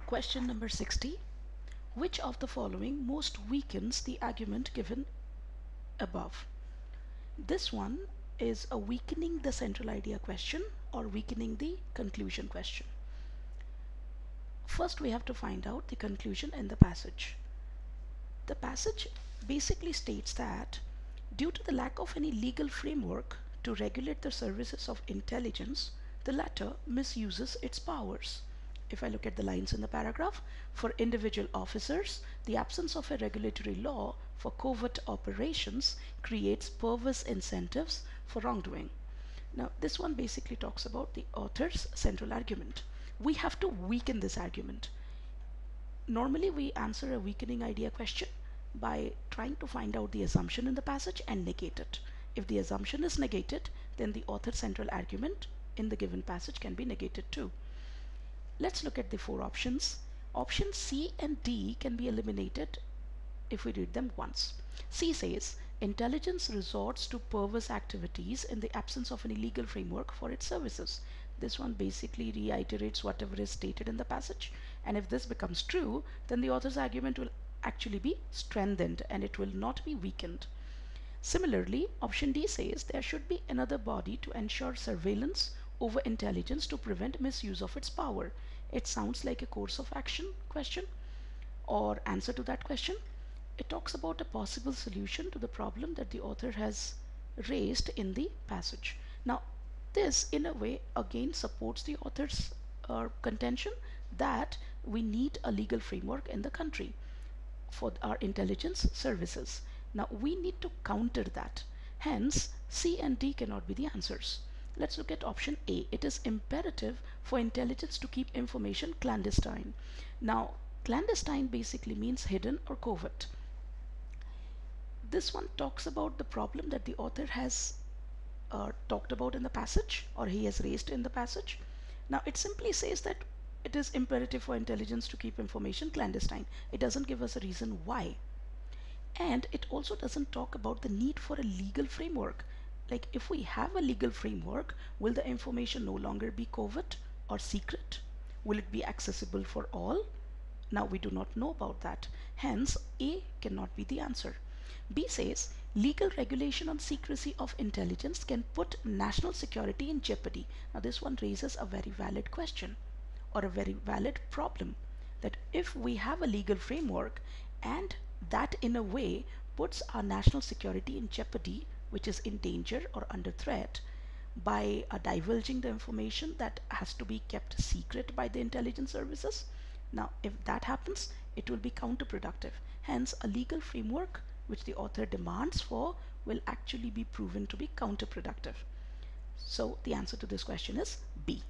Question number 60. Which of the following most weakens the argument given above? This one is a weakening the central idea question or weakening the conclusion question. First, we have to find out the conclusion in the passage. The passage basically states that due to the lack of any legal framework to regulate the services of intelligence, the latter misuses its powers. If I look at the lines in the paragraph, for individual officers, the absence of a regulatory law for covert operations creates perverse incentives for wrongdoing. Now, this one basically talks about the author's central argument. We have to weaken this argument. Normally, we answer a weakening idea question by trying to find out the assumption in the passage and negate it. If the assumption is negated, then the author's central argument in the given passage can be negated too. Let's look at the four options. Options C and D can be eliminated if we read them once. C says, intelligence resorts to perverse activities in the absence of any legal framework for its services. This one basically reiterates whatever is stated in the passage, and if this becomes true, then the author's argument will actually be strengthened and it will not be weakened. Similarly, option D says there should be another body to ensure surveillance over intelligence to prevent misuse of its power. It sounds like a course of action question or answer to that question. It talks about a possible solution to the problem that the author has raised in the passage. Now, this in a way again supports the author's contention that we need a legal framework in the country for our intelligence services. Now, we need to counter that. Hence, C and D cannot be the answers. Let's look at option A. It is imperative for intelligence to keep information clandestine. Now, clandestine basically means hidden or covert. This one talks about the problem that the author has talked about in the passage, or he has raised in the passage. Now, it simply says that it is imperative for intelligence to keep information clandestine. It doesn't give us a reason why. And it also doesn't talk about the need for a legal framework. Like, if we have a legal framework, will the information no longer be covert or secret? Will it be accessible for all? Now, we do not know about that. Hence, A cannot be the answer. B says, legal regulation on secrecy of intelligence can put national security in jeopardy. Now, this one raises a very valid question or a very valid problem, that if we have a legal framework and that in a way puts our national security in jeopardy, which is in danger or under threat, by divulging the information that has to be kept secret by the intelligence services. Now, if that happens, it will be counterproductive. Hence, a legal framework which the author demands for will actually be proven to be counterproductive. So the answer to this question is B.